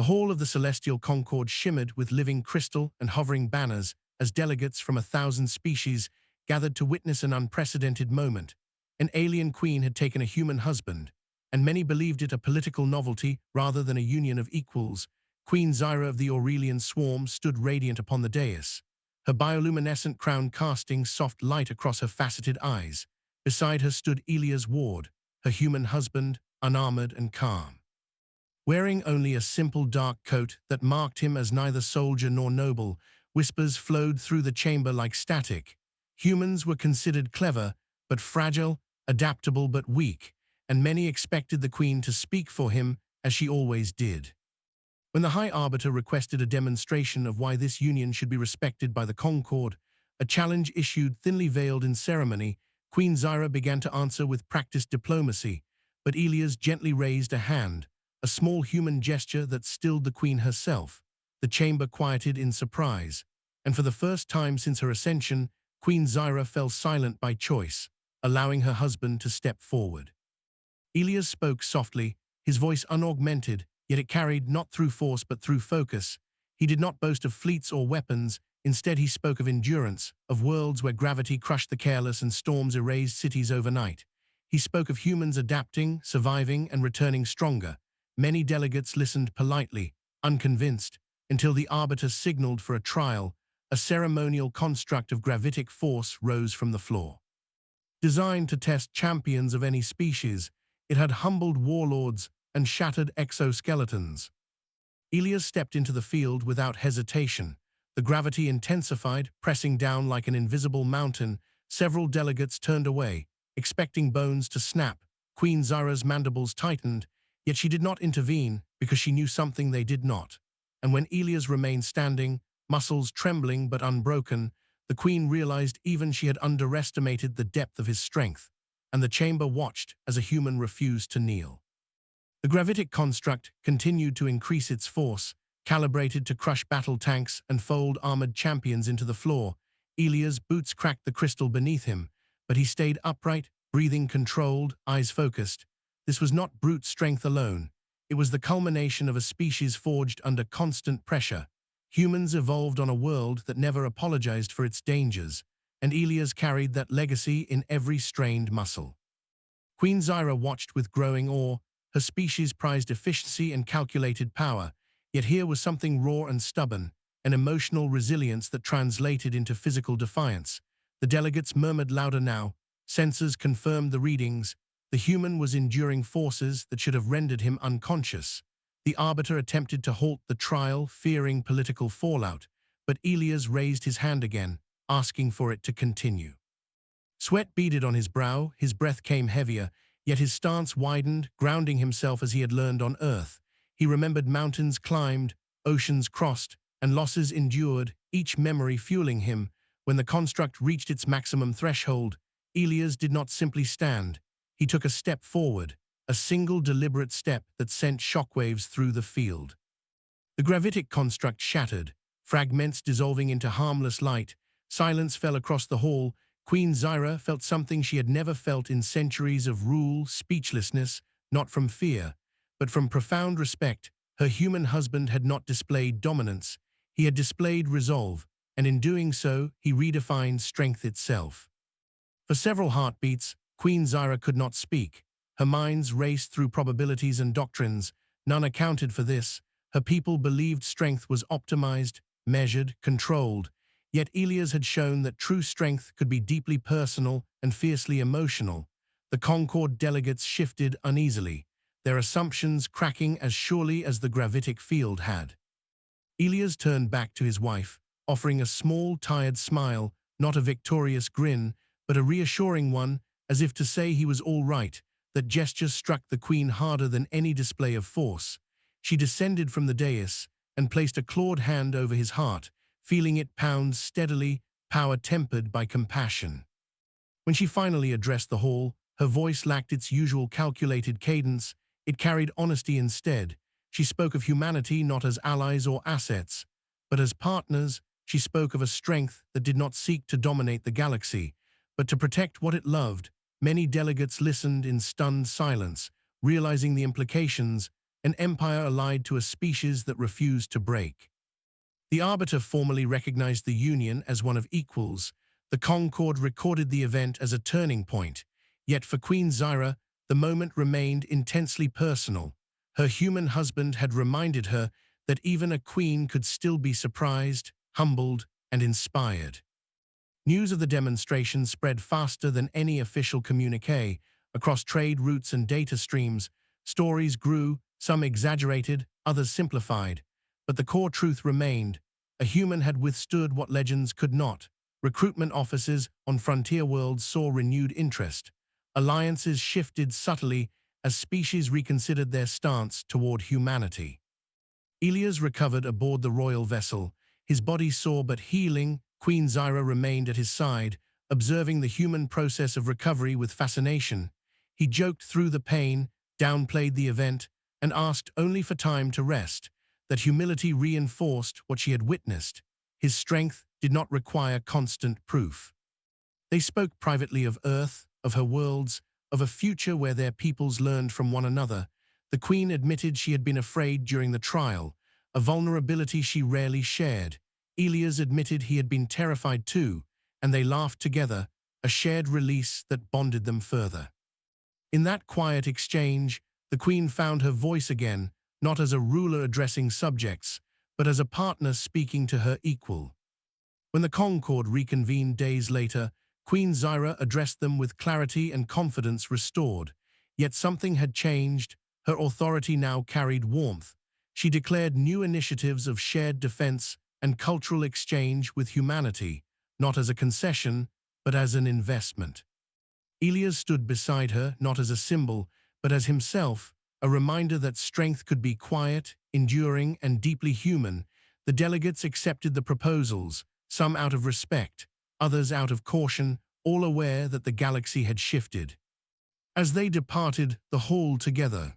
The hall of the Celestial Concord shimmered with living crystal and hovering banners as delegates from 1,000 species gathered to witness an unprecedented moment. An alien queen had taken a human husband, and many believed it a political novelty rather than a union of equals. Queen Zyra of the Aurelian swarm stood radiant upon the dais, her bioluminescent crown casting soft light across her faceted eyes. Beside her stood Elia's ward, her human husband, unarmored and calm. Wearing only a simple dark coat that marked him as neither soldier nor noble, whispers flowed through the chamber like static. Humans were considered clever, but fragile, adaptable but weak, and many expected the queen to speak for him, as she always did. When the High Arbiter requested a demonstration of why this union should be respected by the Concord, a challenge issued thinly veiled in ceremony, Queen Zyra began to answer with practiced diplomacy, but Elias gently raised a hand, a small human gesture that stilled the queen herself. The chamber quieted in surprise, and for the first time since her ascension, Queen Zyra fell silent by choice, allowing her husband to step forward. Elias spoke softly, his voice unaugmented, yet it carried not through force but through focus. He did not boast of fleets or weapons, instead he spoke of endurance, of worlds where gravity crushed the careless and storms erased cities overnight. He spoke of humans adapting, surviving, and returning stronger. Many delegates listened politely, unconvinced, until the Arbiter signaled for a trial. A ceremonial construct of gravitic force rose from the floor. Designed to test champions of any species, it had humbled warlords and shattered exoskeletons. Elias stepped into the field without hesitation. The gravity intensified, pressing down like an invisible mountain. Several delegates turned away, expecting bones to snap. Queen Zyra's mandibles tightened, yet she did not intervene because she knew something they did not. And when Elias remained standing, muscles trembling but unbroken, the queen realized even she had underestimated the depth of his strength, and the chamber watched as a human refused to kneel. The gravitic construct continued to increase its force, calibrated to crush battle tanks and fold armored champions into the floor. Elias' boots cracked the crystal beneath him, but he stayed upright, breathing controlled, eyes focused. This was not brute strength alone. It was the culmination of a species forged under constant pressure. Humans evolved on a world that never apologized for its dangers, and Elias carried that legacy in every strained muscle. Queen Zyra watched with growing awe. Her species prized efficiency and calculated power, yet here was something raw and stubborn, an emotional resilience that translated into physical defiance. The delegates murmured louder now. Sensors confirmed the readings. The human was enduring forces that should have rendered him unconscious. The Arbiter attempted to halt the trial, fearing political fallout, but Elias raised his hand again, asking for it to continue. Sweat beaded on his brow, his breath came heavier, yet his stance widened, grounding himself as he had learned on Earth. He remembered mountains climbed, oceans crossed, and losses endured, each memory fueling him. When the construct reached its maximum threshold, Elias did not simply stand. He took a step forward, a single deliberate step that sent shockwaves through the field. The gravitic construct shattered, fragments dissolving into harmless light. Silence fell across the hall. Queen Zyra felt something she had never felt in centuries of rule, speechlessness, not from fear, but from profound respect. Her human husband had not displayed dominance. He had displayed resolve, and in doing so, he redefined strength itself. For several heartbeats, Queen Zyra could not speak. Her minds raced through probabilities and doctrines. None accounted for this. Her people believed strength was optimized, measured, controlled. Yet Elias had shown that true strength could be deeply personal and fiercely emotional. The Concord delegates shifted uneasily, their assumptions cracking as surely as the gravitic field had. Elias turned back to his wife, offering a small, tired smile, not a victorious grin, but a reassuring one, as if to say he was all right. That gesture struck the queen harder than any display of force. She descended from the dais and placed a clawed hand over his heart, feeling it pound steadily, power tempered by compassion. When she finally addressed the hall, her voice lacked its usual calculated cadence. It carried honesty instead. She spoke of humanity not as allies or assets, but as partners. She spoke of a strength that did not seek to dominate the galaxy, but to protect what it loved. Many delegates listened in stunned silence, realizing the implications. an empire allied to a species that refused to break. The Arbiter formally recognized the union as one of equals. The Concord recorded the event as a turning point. Yet for Queen Zyra, the moment remained intensely personal. Her human husband had reminded her that even a queen could still be surprised, humbled, and inspired. News of the demonstration spread faster than any official communique. Across trade routes and data streams, stories grew, some exaggerated, others simplified. But the core truth remained. A human had withstood what legends could not. Recruitment offices on frontier worlds saw renewed interest. Alliances shifted subtly as species reconsidered their stance toward humanity. Elias recovered aboard the royal vessel, his body sore but healing. Queen Zyra remained at his side, observing the human process of recovery with fascination. He joked through the pain, downplayed the event, and asked only for time to rest. That humility reinforced what she had witnessed. His strength did not require constant proof. They spoke privately of Earth, of her worlds, of a future where their peoples learned from one another. The Queen admitted she had been afraid during the trial, a vulnerability she rarely shared. Elias admitted he had been terrified too, and they laughed together, a shared release that bonded them further. In that quiet exchange, the Queen found her voice again, not as a ruler addressing subjects, but as a partner speaking to her equal. When the Concord reconvened days later, Queen Zyra addressed them with clarity and confidence restored. Yet something had changed. Her authority now carried warmth. She declared new initiatives of shared defense and cultural exchange with humanity, not as a concession, but as an investment. Elias stood beside her, not as a symbol, but as himself, a reminder that strength could be quiet, enduring, and deeply human. The delegates accepted the proposals, some out of respect, others out of caution, all aware that the galaxy had shifted. As they departed the hall together,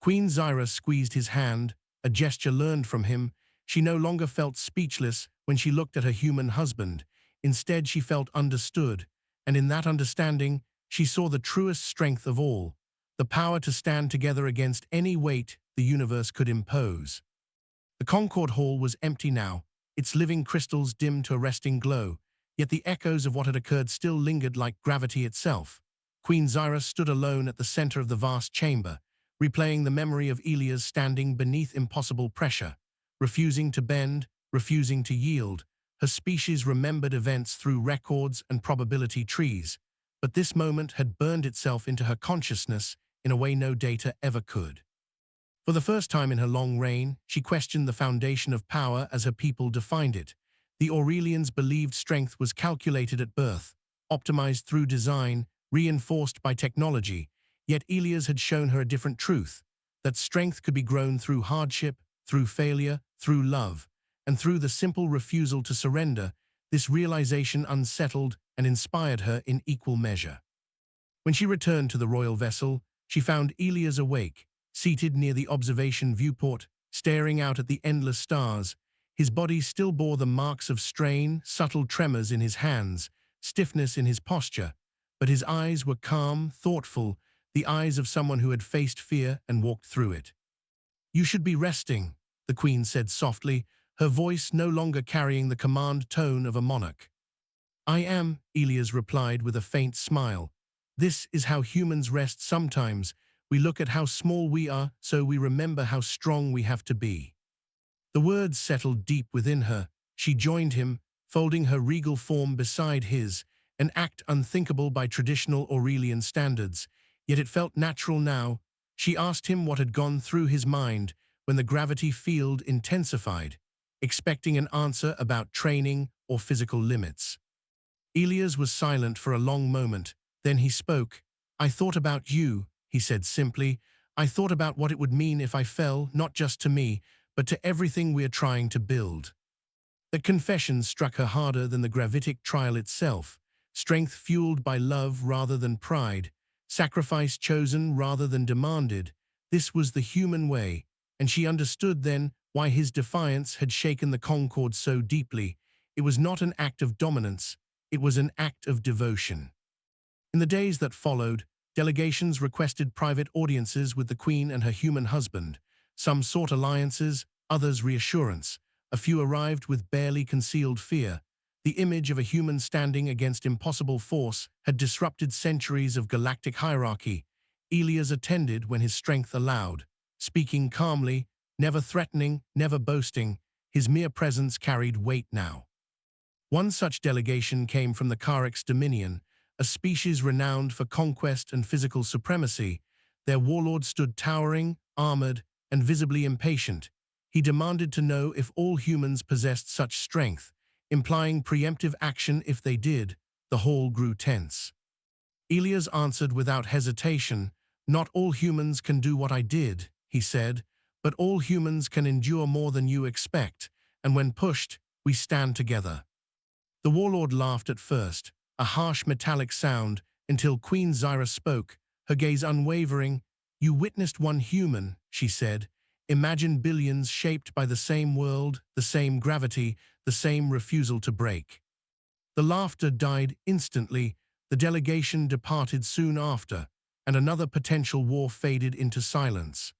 Queen Zyra squeezed his hand, a gesture learned from him. She no longer felt speechless when she looked at her human husband. Instead, she felt understood, and in that understanding, she saw the truest strength of all, the power to stand together against any weight the universe could impose. The Concord Hall was empty now, its living crystals dimmed to a resting glow, yet the echoes of what had occurred still lingered like gravity itself. Queen Zyra stood alone at the center of the vast chamber, replaying the memory of Elias standing beneath impossible pressure, refusing to bend, refusing to yield. Her species remembered events through records and probability trees, but this moment had burned itself into her consciousness in a way no data ever could. For the first time in her long reign, she questioned the foundation of power as her people defined it. The Aurelians believed strength was calculated at birth, optimized through design, reinforced by technology, yet Elias had shown her a different truth, that strength could be grown through hardship, through failure, through love, and through the simple refusal to surrender. This realization unsettled and inspired her in equal measure. When she returned to the royal vessel, she found Elias awake, seated near the observation viewport, staring out at the endless stars. His body still bore the marks of strain, subtle tremors in his hands, stiffness in his posture, but his eyes were calm, thoughtful, the eyes of someone who had faced fear and walked through it. "You should be resting," the Queen said softly, her voice no longer carrying the command tone of a monarch. "I am," Elias replied with a faint smile. "This is how humans rest sometimes. We look at how small we are, so we remember how strong we have to be." The words settled deep within her. She joined him, folding her regal form beside his, an act unthinkable by traditional Aurelian standards. Yet it felt natural now. She asked him what had gone through his mind when the gravity field intensified, expecting an answer about training or physical limits. Elias was silent for a long moment. Then he spoke. "I thought about you," he said simply. "I thought about what it would mean if I fell, not just to me, but to everything we are trying to build." That confession struck her harder than the gravitic trial itself. Strength fueled by love rather than pride, sacrifice chosen rather than demanded. This was the human way, and she understood then why his defiance had shaken the Concord so deeply. It was not an act of dominance, it was an act of devotion. In the days that followed, delegations requested private audiences with the Queen and her human husband. Some sought alliances, others reassurance. A few arrived with barely concealed fear. The image of a human standing against impossible force had disrupted centuries of galactic hierarchy. Elias attended when his strength allowed, speaking calmly, never threatening, never boasting. His mere presence carried weight now. One such delegation came from the Carix Dominion, a species renowned for conquest and physical supremacy. Their warlord stood towering, armored, and visibly impatient. He demanded to know if all humans possessed such strength, implying preemptive action if they did. The hall grew tense. Elias answered without hesitation, "Not all humans can do what I did," he said, "but all humans can endure more than you expect, and when pushed, we stand together." The warlord laughed at first, a harsh metallic sound, until Queen Zyra spoke, her gaze unwavering. "You witnessed one human," she said. "Imagine billions shaped by the same world, the same gravity, the same refusal to break." The laughter died instantly, the delegation departed soon after, and another potential war faded into silence.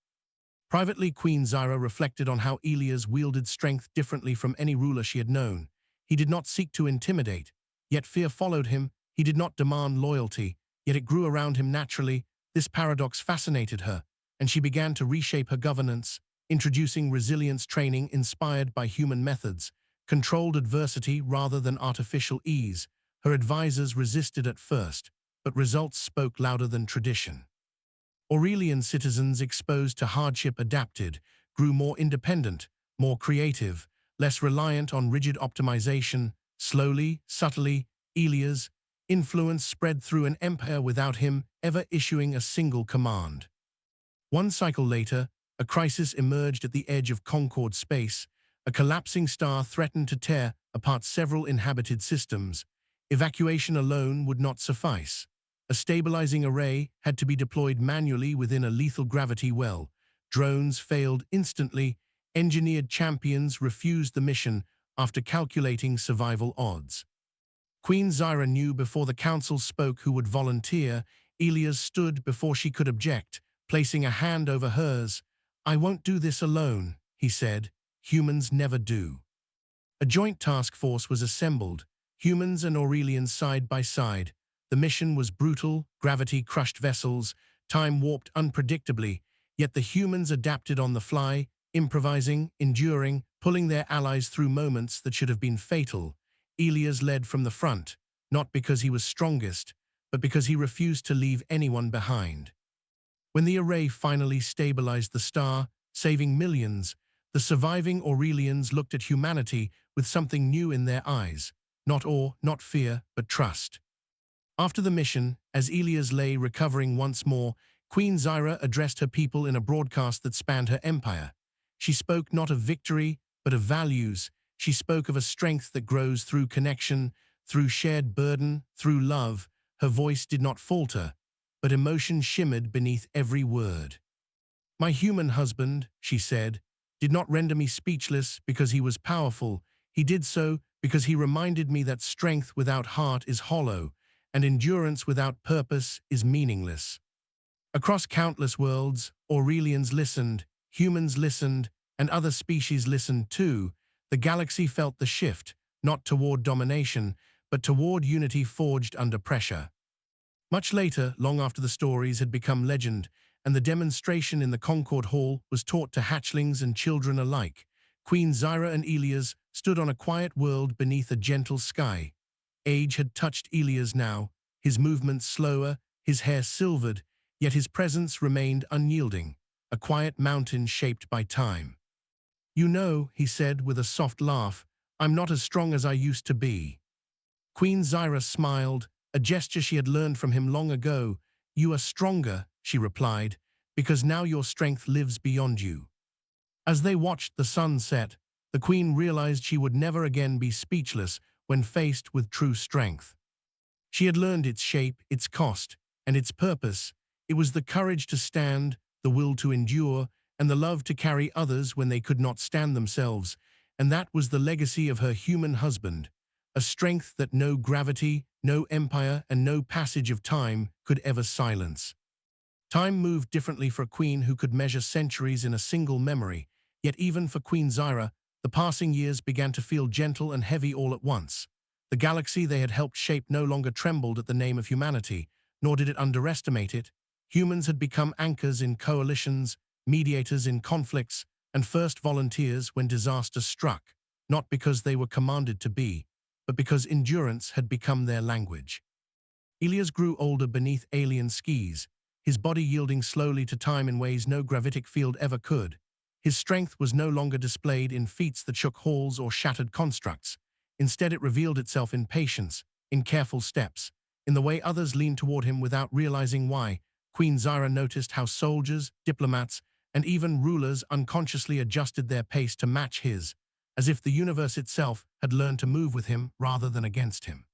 Privately, Queen Zyra reflected on how Elias wielded strength differently from any ruler she had known. He did not seek to intimidate, yet fear followed him. He did not demand loyalty, yet it grew around him naturally. This paradox fascinated her, and she began to reshape her governance, introducing resilience training inspired by human methods, controlled adversity rather than artificial ease. Her advisors resisted at first, but results spoke louder than tradition. Aurelian citizens exposed to hardship adapted, grew more independent, more creative, less reliant on rigid optimization. Slowly, subtly, Elias' influence spread through an empire without him ever issuing a single command. One cycle later, a crisis emerged at the edge of Concord space. A collapsing star threatened to tear apart several inhabited systems. Evacuation alone would not suffice. A stabilizing array had to be deployed manually within a lethal gravity well. Drones failed instantly. Engineered champions refused the mission after calculating survival odds. Queen Zyra knew before the council spoke who would volunteer. Elias stood before she could object, placing a hand over hers. "I won't do this alone," he said. "Humans never do." A joint task force was assembled, humans and Aurelians side by side. The mission was brutal, gravity crushed vessels, time warped unpredictably, yet the humans adapted on the fly, improvising, enduring, pulling their allies through moments that should have been fatal. Elias led from the front, not because he was strongest, but because he refused to leave anyone behind. When the array finally stabilized the star, saving millions, the surviving Aurelians looked at humanity with something new in their eyes. Not awe, not fear, but trust. After the mission, as Elias lay recovering once more, Queen Zyra addressed her people in a broadcast that spanned her empire. She spoke not of victory, but of values. She spoke of a strength that grows through connection, through shared burden, through love. Her voice did not falter, but emotion shimmered beneath every word. "My human husband," she said, "did not render me speechless because he was powerful. He did so because he reminded me that strength without heart is hollow, and endurance without purpose is meaningless." Across countless worlds, Aurelians listened, humans listened, and other species listened too. The galaxy felt the shift, not toward domination, but toward unity forged under pressure. Much later, long after the stories had become legend, and the demonstration in the Concord Hall was taught to hatchlings and children alike, Queen Zyra and Elias stood on a quiet world beneath a gentle sky. Age had touched Elias now, his movements slower, his hair silvered, yet his presence remained unyielding, a quiet mountain shaped by time. "You know," he said with a soft laugh, "I'm not as strong as I used to be." Queen Zyra smiled, a gesture she had learned from him long ago. "You are stronger," she replied, "because now your strength lives beyond you." As they watched the sun set, the queen realized she would never again be speechless when faced with true strength. She had learned its shape, its cost, and its purpose. It was the courage to stand, the will to endure, and the love to carry others when they could not stand themselves. And that was the legacy of her human husband, a strength that no gravity, no empire, and no passage of time could ever silence. Time moved differently for a queen who could measure centuries in a single memory, yet even for Queen Zyra, the passing years began to feel gentle and heavy all at once. The galaxy they had helped shape no longer trembled at the name of humanity, nor did it underestimate it. Humans had become anchors in coalitions, mediators in conflicts, and first volunteers when disaster struck, not because they were commanded to be, but because endurance had become their language. Ilias grew older beneath alien skis, his body yielding slowly to time in ways no gravitic field ever could. His strength was no longer displayed in feats that shook halls or shattered constructs. Instead, it revealed itself in patience, in careful steps, in the way others leaned toward him without realizing why. Queen Zyra noticed how soldiers, diplomats, and even rulers unconsciously adjusted their pace to match his, as if the universe itself had learned to move with him rather than against him.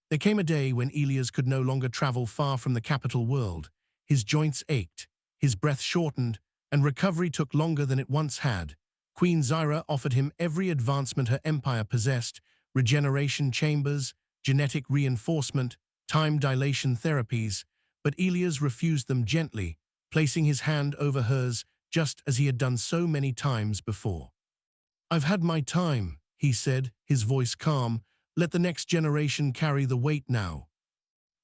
There came a day when Ilias could no longer travel far from the capital world. His joints ached, his breath shortened, and recovery took longer than it once had. Queen Zyra offered him every advancement her empire possessed: regeneration chambers, genetic reinforcement, time dilation therapies, but Ilias refused them gently, placing his hand over hers just as he had done so many times before. "I've had my time," he said, his voice calm. "Let the next generation carry the weight now."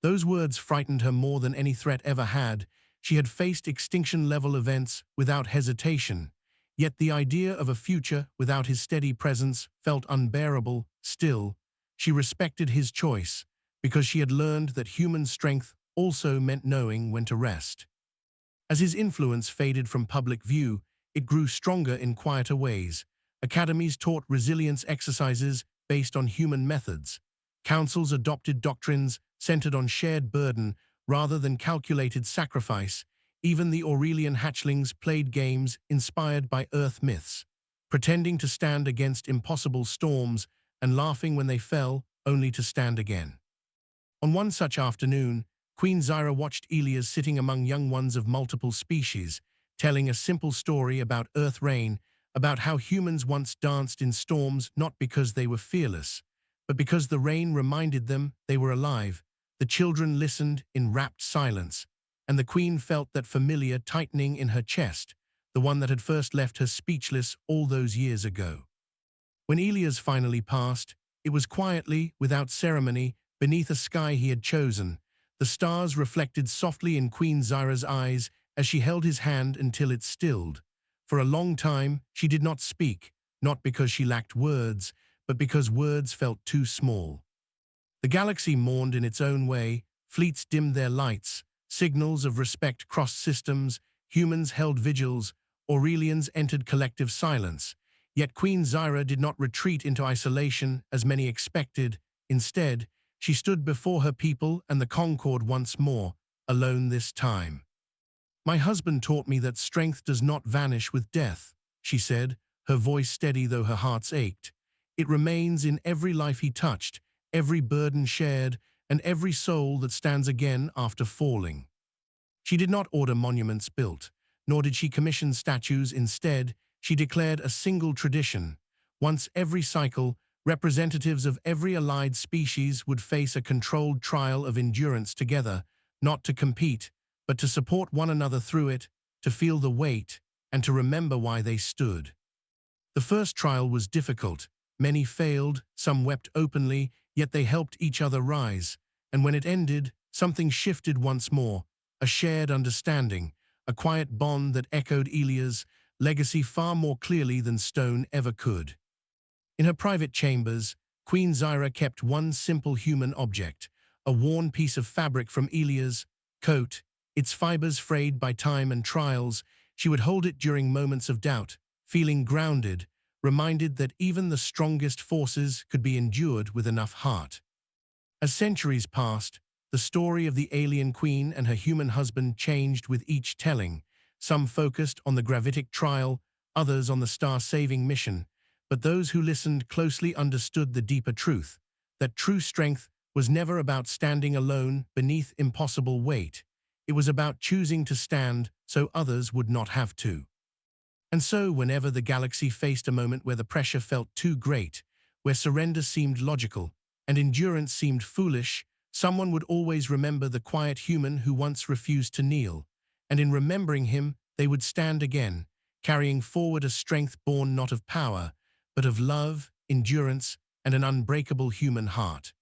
Those words frightened her more than any threat ever had. She had faced extinction-level events without hesitation, yet the idea of a future without his steady presence felt unbearable. Still, she respected his choice, because she had learned that human strength also meant knowing when to rest. As his influence faded from public view, it grew stronger in quieter ways. Academies taught resilience exercises based on human methods. Councils adopted doctrines centered on shared burden rather than calculated sacrifice. Even the Aurelian hatchlings played games inspired by Earth myths, pretending to stand against impossible storms and laughing when they fell, only to stand again. On one such afternoon, Queen Zyra watched Ilias sitting among young ones of multiple species, telling a simple story about Earth rain, about how humans once danced in storms not because they were fearless, but because the rain reminded them they were alive. The children listened in rapt silence, and the queen felt that familiar tightening in her chest, the one that had first left her speechless all those years ago. When Ilias finally passed, it was quietly, without ceremony, beneath a sky he had chosen. The stars reflected softly in Queen Zyra's eyes as she held his hand until it stilled. For a long time, she did not speak, not because she lacked words, but because words felt too small. The galaxy mourned in its own way, fleets dimmed their lights, signals of respect crossed systems, humans held vigils, Aurelians entered collective silence. Yet Queen Zyra did not retreat into isolation as many expected. Instead, she stood before her people and the Concord once more, alone this time. "My husband taught me that strength does not vanish with death," she said, her voice steady though her heart ached. "It remains in every life he touched, every burden shared, and every soul that stands again after falling." She did not order monuments built, nor did she commission statues. Instead, she declared a single tradition. Once every cycle, representatives of every allied species would face a controlled trial of endurance together, not to compete, but to support one another through it, to feel the weight, and to remember why they stood. The first trial was difficult. Many failed, some wept openly, yet they helped each other rise. And when it ended, something shifted once more, a shared understanding, a quiet bond that echoed Ilias' legacy far more clearly than stone ever could. In her private chambers, Queen Zyra kept one simple human object, a worn piece of fabric from Ilias' coat, its fibers frayed by time and trials. She would hold it during moments of doubt, feeling grounded, reminded that even the strongest forces could be endured with enough heart. As centuries passed, the story of the alien queen and her human husband changed with each telling. Some focused on the gravitic trial, others on the star-saving mission. But those who listened closely understood the deeper truth, that true strength was never about standing alone beneath impossible weight. It was about choosing to stand so others would not have to. And so, whenever the galaxy faced a moment where the pressure felt too great, where surrender seemed logical and endurance seemed foolish, someone would always remember the quiet human who once refused to kneel. and in remembering him, they would stand again, carrying forward a strength born not of power, but of love, endurance, and an unbreakable human heart.